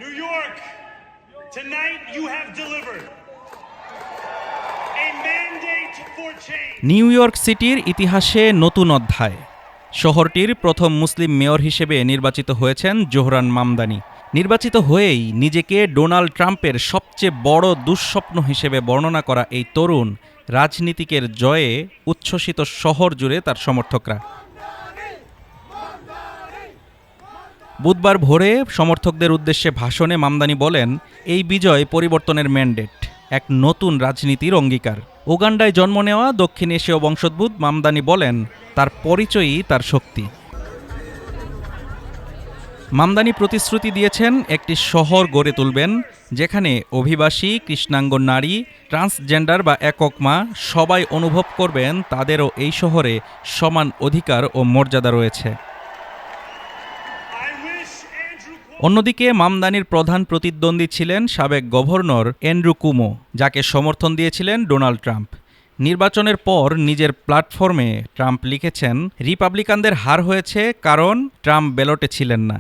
New York, tonight you have delivered a mandate for change. New York সিটির ইতিহাসে নতুন অধ্যায়। শহরটির প্রথম মুসলিম মেয়র হিসেবে নির্বাচিত হয়েছেন জোহরান মামদানি। নির্বাচিত হয়েই নিজেকে ডোনাল্ড ট্রাম্পের সবচেয়ে বড় দুঃস্বপ্ন হিসেবে বর্ণনা করা এই তরুণ রাজনীতিকের জয়ে উচ্ছ্বসিত শহর জুড়ে তার সমর্থকরা। বুধবার ভোরে সমর্থকদের উদ্দেশ্যে ভাষণে মামদানি বলেন, এই বিজয় পরিবর্তনের ম্যান্ডেট, এক নতুন রাজনীতির অঙ্গীকার। উগান্ডায় জন্ম নেওয়া দক্ষিণ এশীয় বংশোদ্ভূত মামদানি বলেন, তার পরিচয়ই তার শক্তি। মামদানি প্রতিশ্রুতি দিয়েছেন একটি শহর গড়ে তুলবেন যেখানে অভিবাসী, কৃষ্ণাঙ্গ নারী, ট্রান্সজেন্ডার বা একক মা সবাই অনুভব করবেন তাদেরও এই শহরে সমান অধিকার ও মর্যাদা রয়েছে। অন্যদিকে মামদানির প্রধান প্রতিদ্বন্দ্বী ছিলেন সাবেক গভর্নর অ্যান্ড্রু কুমো, যাকে সমর্থন দিয়েছিলেন ডোনাল্ড ট্রাম্প। নির্বাচনের পর নিজের প্ল্যাটফর্মে ট্রাম্প লিখেছেন, রিপাবলিকানদের হার হয়েছে কারণ ট্রাম্প ব্যালটে ছিলেন না।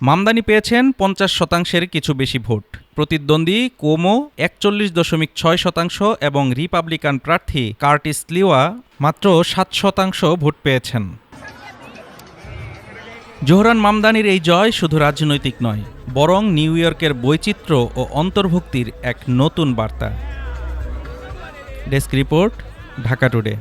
মামদানি পেয়েছেন 50% কিছু বেশি ভোট। প্রতিদ্বন্দ্বী কুমো 41.6% এবং রিপাবলিকান প্রার্থী কার্টিস লিওয়া মাত্র 7% ভোট পেয়েছেন। জোহরান মামদানির এই জয় শুধু রাজনৈতিক নয়, বরং নিউ ইয়র্কের বৈচিত্র্য ও অন্তর্ভুক্তির এক নতুন বার্তা। Desk report, Dhaka today.